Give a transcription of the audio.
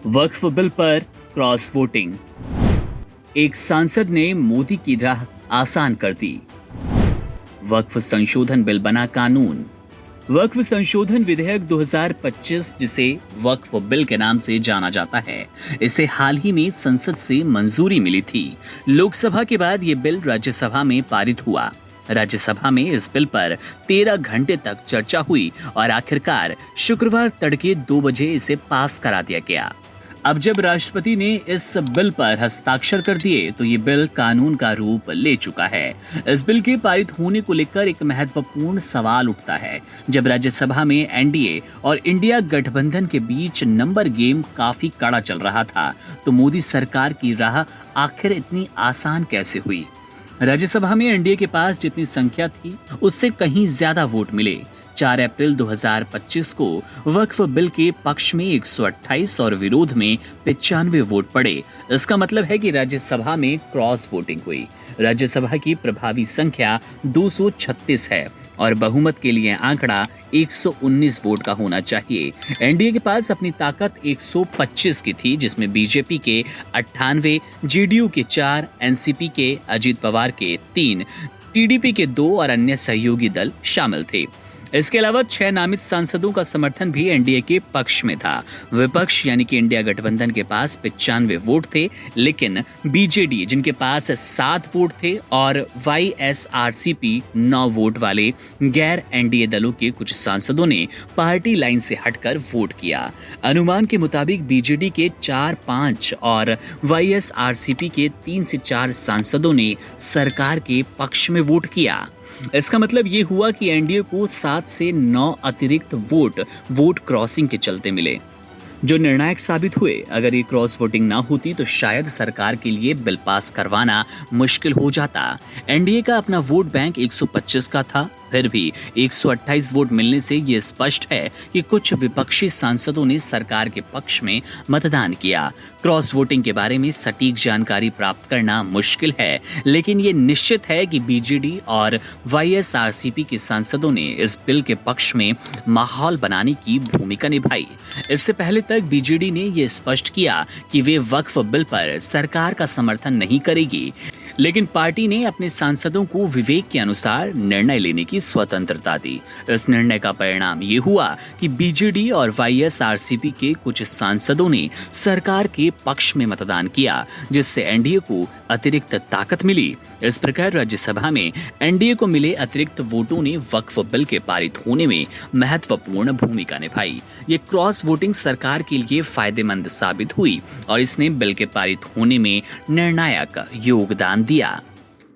वक्फ bill पर cross voting. एक सांसद ने मोदी की राह आसान कर दी। वक्फ संशोधन बिल बना कानून। वक्फ संशोधन विधेयक 2025, जिसे वक्फ बिल के नाम से जाना जाता है, इसे हाल ही में संसद से मंजूरी मिली थी। लोकसभा के बाद ये बिल राज्यसभा में पारित हुआ। राज्यसभा में इस बिल पर 13 घंटे तक चर्चा हुई और आखिरकार शुक्रवार तड़के 2 बजे इसे पास करा दिया गया। अब जब राष्ट्रपति ने इस बिल पर हस्ताक्षर कर दिए तो ये बिल कानून का रूप ले चुका है। इस बिल के पारित होने को लेकर एक महत्वपूर्ण सवाल उठता है। जब राज्यसभा में एनडीए और इंडिया गठबंधन के बीच नंबर गेम काफी कड़ा चल रहा था, तो मोदी सरकार की राह आखिर इतनी आसान कैसे हुई? राज्यसभा में एनडीए के पास जितनी संख्या थी, उससे कहीं ज्यादा वोट मिले। 4 अप्रैल 2025 को वक्फ बिल के पक्ष में 128 और विरोध में 95 वोट पड़े। इसका मतलब है कि राज्यसभा में क्रॉस वोटिंग हुई। राज्यसभा की प्रभावी संख्या 236 है और बहुमत के लिए आंकड़ा 119 वोट का होना चाहिए। एनडीए के पास अपनी ताकत 125 की थी, जिसमें बीजेपी के 98, जेडीयू के 4, एनसीपी के, अजीत पवार के 3, टीडीपी के 2 और अन्य सहयोगी दल शामिल थे। इसके अलावा 6 नामित सांसदों का समर्थन भी एनडीए के पक्ष में था। विपक्ष यानी कि इंडिया गठबंधन के पास 95 वोट थे, लेकिन बीजेडी, जिनके पास 7 वोट थे, और वाईएसआरसीपी 9 वोट वाले गैर एनडीए दलों के कुछ सांसदों ने पार्टी लाइन से हटकर वोट किया। अनुमान के मुताबिक बीजेडी के 4-5 और वाईएसआरसीपी के 3 से 4 सांसदों ने सरकार के पक्ष में वोट किया। इसका मतलब ये हुआ कि एनडीए को 7 से 9 अतिरिक्त वोट क्रॉसिंग के चलते मिले, जो निर्णायक साबित हुए। अगर ये क्रॉस वोटिंग ना होती तो शायद सरकार के लिए बिल पास करवाना मुश्किल हो जाता। एनडीए का अपना वोट बैंक 125 का था, फिर भी 128 वोट मिलने से ये स्पष्ट है कि कुछ विपक्षी सांसदों ने सरकार के पक्ष में मतदान किया। क्रॉस वोटिंग के बारे में सटीक जानकारी प्राप्त करना मुश्किल है, लेकिन ये निश्चित है कि बीजेडी और वाईएसआरसीपी के सांसदों ने इस बिल के पक्ष में माहौल बनाने की भूमिका निभाई। इससे पहले तक बीजेडी ने यह स्पष्ट किया कि वे वक्फ बिल पर सरकार का समर्थन नहीं करेगी, लेकिन पार्टी ने अपने सांसदों को विवेक के अनुसार निर्णय लेने की स्वतंत्रता दी। इस निर्णय का परिणाम ये हुआ कि बीजेडी और वाईएसआरसीपी के कुछ सांसदों ने सरकार के पक्ष में मतदान किया, जिससे एनडीए को अतिरिक्त ताकत मिली। इस प्रकार राज्यसभा में एनडीए को मिले अतिरिक्त वोटों ने वक्फ बिल के पारित होने में महत्वपूर्ण भूमिका निभाई। ये क्रॉस वोटिंग सरकार के लिए फायदेमंद साबित हुई और इसने बिल के पारित होने में निर्णायक योगदान दिया।